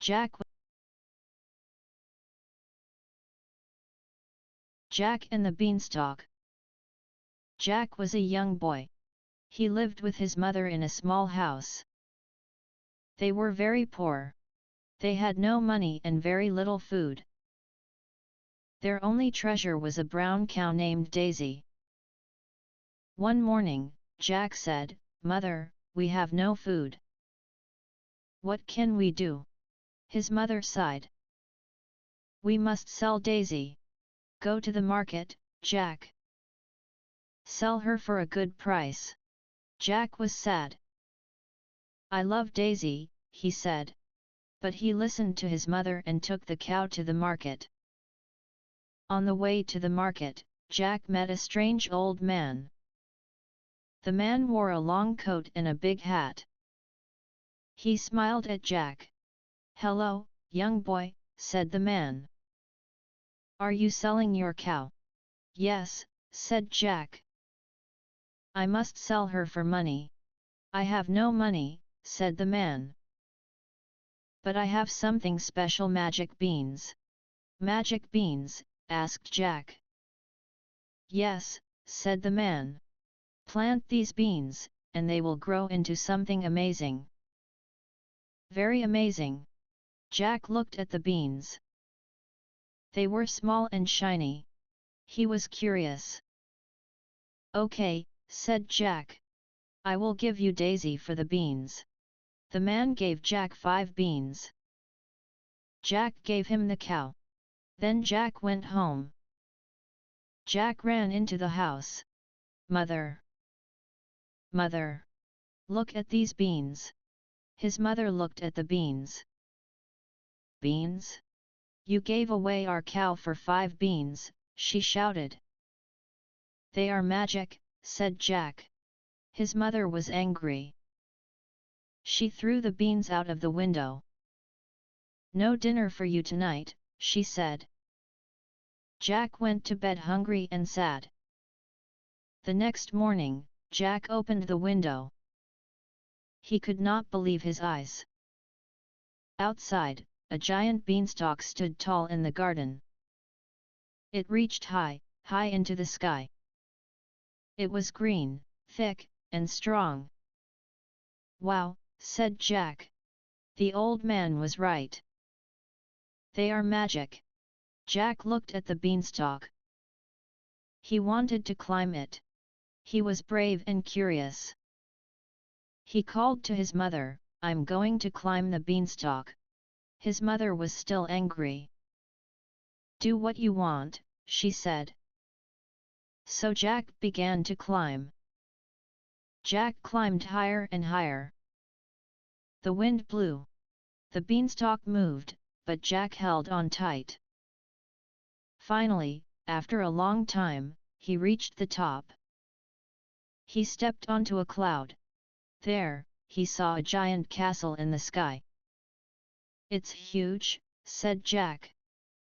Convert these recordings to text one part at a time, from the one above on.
Jack and the Beanstalk. Jack was a young boy. He lived with his mother in a small house. They were very poor. They had no money and very little food. Their only treasure was a brown cow named Daisy. One morning, Jack said, "Mother, we have no food. What can we do?" His mother sighed. "We must sell Daisy. Go to the market, Jack. Sell her for a good price." Jack was sad. "I love Daisy," he said. But he listened to his mother and took the cow to the market. On the way to the market, Jack met a strange old man. The man wore a long coat and a big hat. He smiled at Jack. "Hello, young boy," said the man. "Are you selling your cow?" "Yes," said Jack. "I must sell her for money." "I have no money," said the man. "But I have something special, magic beans." "Magic beans?" asked Jack. "Yes," said the man. "Plant these beans, and they will grow into something amazing." "Very amazing." Jack looked at the beans. They were small and shiny. He was curious. "Okay," said Jack. "I will give you Daisy for the beans." The man gave Jack 5 beans. Jack gave him the cow. Then Jack went home. Jack ran into the house. "Mother! Mother! Look at these beans." His mother looked at the beans. "Beans? You gave away our cow for 5 beans," she shouted. "They are magic," said Jack. His mother was angry. She threw the beans out of the window. "No dinner for you tonight," she said. Jack went to bed hungry and sad. The next morning, Jack opened the window. He could not believe his eyes. Outside, a giant beanstalk stood tall in the garden. It reached high, high into the sky. It was green, thick, and strong. "Wow," said Jack. The old man was right. "They are magic." Jack looked at the beanstalk. He wanted to climb it. He was brave and curious. He called to his mother, "I'm going to climb the beanstalk." His mother was still angry. "Do what you want," she said. So Jack began to climb. Jack climbed higher and higher. The wind blew. The beanstalk moved, but Jack held on tight. Finally, after a long time, he reached the top. He stepped onto a cloud. There, he saw a giant castle in the sky. "It's huge," said Jack.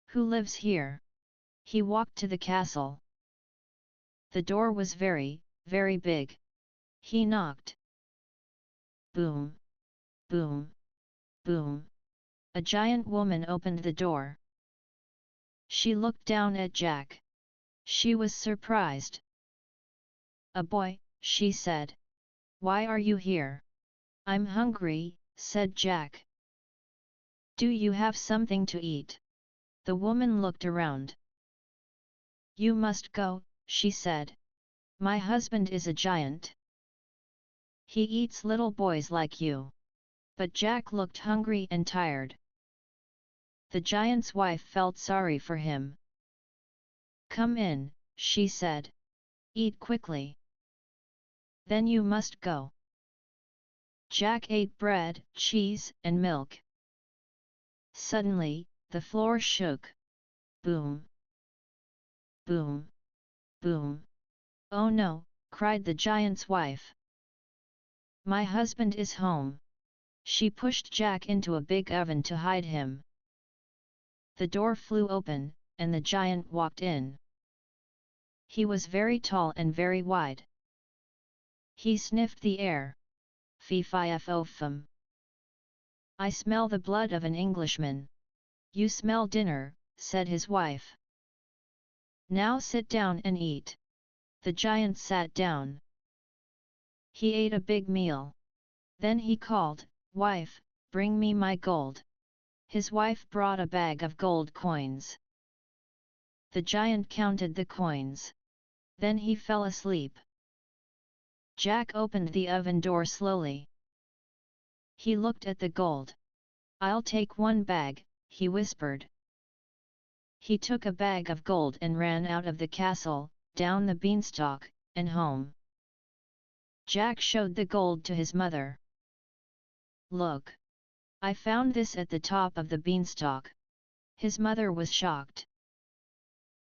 "Who lives here?" He walked to the castle. The door was very, very big. He knocked. Boom! Boom! Boom! A giant woman opened the door. She looked down at Jack. She was surprised. "A boy," she said. "Why are you here?" "I'm hungry," said Jack. "Do you have something to eat?" The woman looked around. "You must go," she said. "My husband is a giant. He eats little boys like you." But Jack looked hungry and tired. The giant's wife felt sorry for him. "Come in," she said. "Eat quickly. Then you must go." Jack ate bread, cheese, and milk. Suddenly, the floor shook. Boom! Boom! Boom! "Oh no!" cried the giant's wife. "My husband is home." She pushed Jack into a big oven to hide him. The door flew open, and the giant walked in. He was very tall and very wide. He sniffed the air. "Fee-fi-fo-fum." I smell the blood of an Englishman. You smell dinner, said his wife. Now sit down and eat. The giant sat down. He ate a big meal. Then he called, Wife, bring me my gold. His wife brought a bag of gold coins. The giant counted the coins. Then he fell asleep. Jack opened the oven door slowly. He looked at the gold. I'll take one bag, he whispered. He took a bag of gold and ran out of the castle, down the beanstalk, and home. Jack showed the gold to his mother. Look! I found this at the top of the beanstalk. His mother was shocked.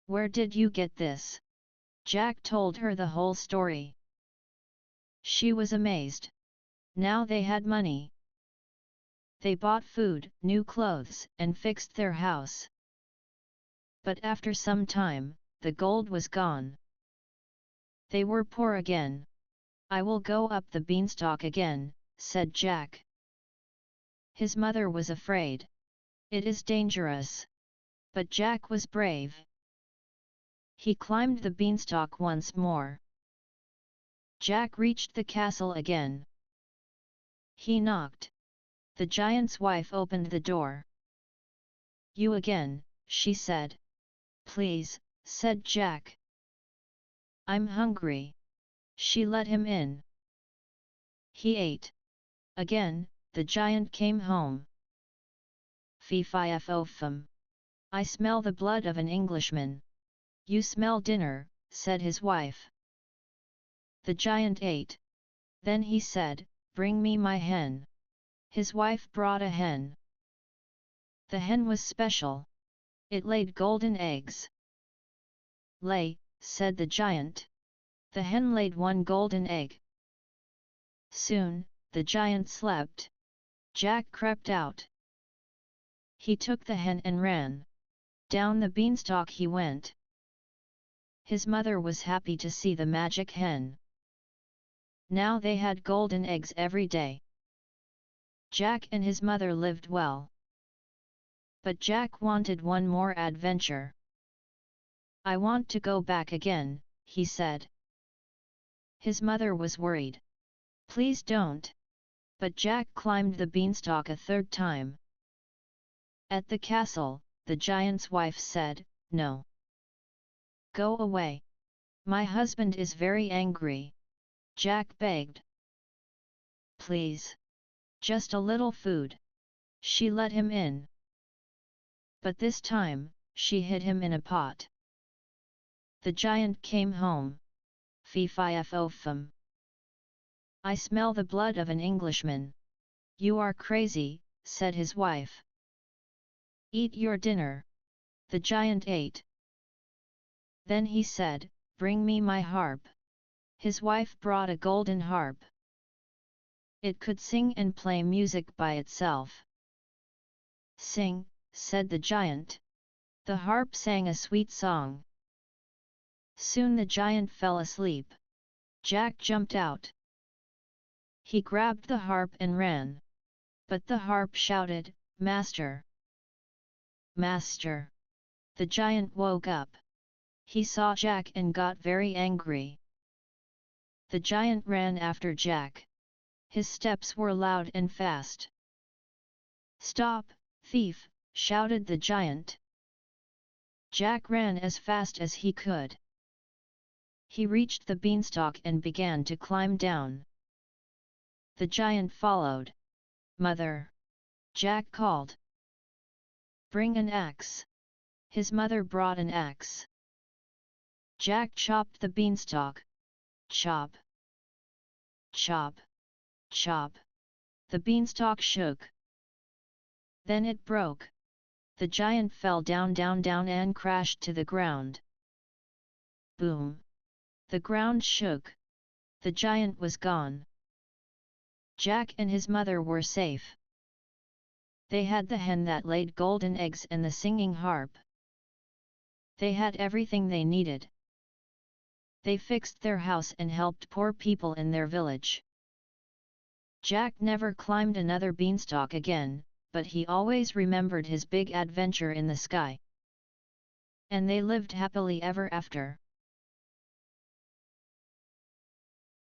Where did you get this? Jack told her the whole story. She was amazed. Now they had money. They bought food, new clothes, and fixed their house. But after some time, the gold was gone. They were poor again. I will go up the beanstalk again, said Jack. His mother was afraid. It is dangerous. But Jack was brave. He climbed the beanstalk once more. Jack reached the castle again. He knocked. The giant's wife opened the door. You again, she said. Please, said Jack. I'm hungry. She let him in. He ate. Again, the giant came home. Fee-fi-fo-fum. I smell the blood of an Englishman. You smell dinner, said his wife. The giant ate. Then he said, Bring me my hen. His wife brought a hen. The hen was special. It laid golden eggs. Lay, said the giant. The hen laid one golden egg. Soon, the giant slept. Jack crept out. He took the hen and ran. Down the beanstalk he went. His mother was happy to see the magic hen. Now they had golden eggs every day. Jack and his mother lived well. But Jack wanted one more adventure. I want to go back again, he said. His mother was worried. Please don't. But Jack climbed the beanstalk a third time. At the castle, the giant's wife said, No. Go away. My husband is very angry. Jack begged. Please. Just a little food. She let him in. But this time, she hid him in a pot. The giant came home. Fee-fi-fo-fum. I smell the blood of an Englishman. You are crazy, said his wife. Eat your dinner. The giant ate. Then he said, Bring me my harp. His wife brought a golden harp. It could sing and play music by itself. Sing, said the giant. The harp sang a sweet song. Soon the giant fell asleep. Jack jumped out. He grabbed the harp and ran. But the harp shouted, Master! Master! The giant woke up. He saw Jack and got very angry. The giant ran after Jack. His steps were loud and fast. Stop, thief! Shouted the giant. Jack ran as fast as he could. He reached the beanstalk and began to climb down. The giant followed. Mother! Jack called. Bring an axe. His mother brought an axe. Jack chopped the beanstalk. Chop! Chop! Chop! The beanstalk shook. Then it broke. The giant fell down and crashed to the ground. Boom! The ground shook. The giant was gone. Jack and his mother were safe. They had the hen that laid golden eggs and the singing harp. They had everything they needed. They fixed their house and helped poor people in their village. Jack never climbed another beanstalk again, but he always remembered his big adventure in the sky. And they lived happily ever after.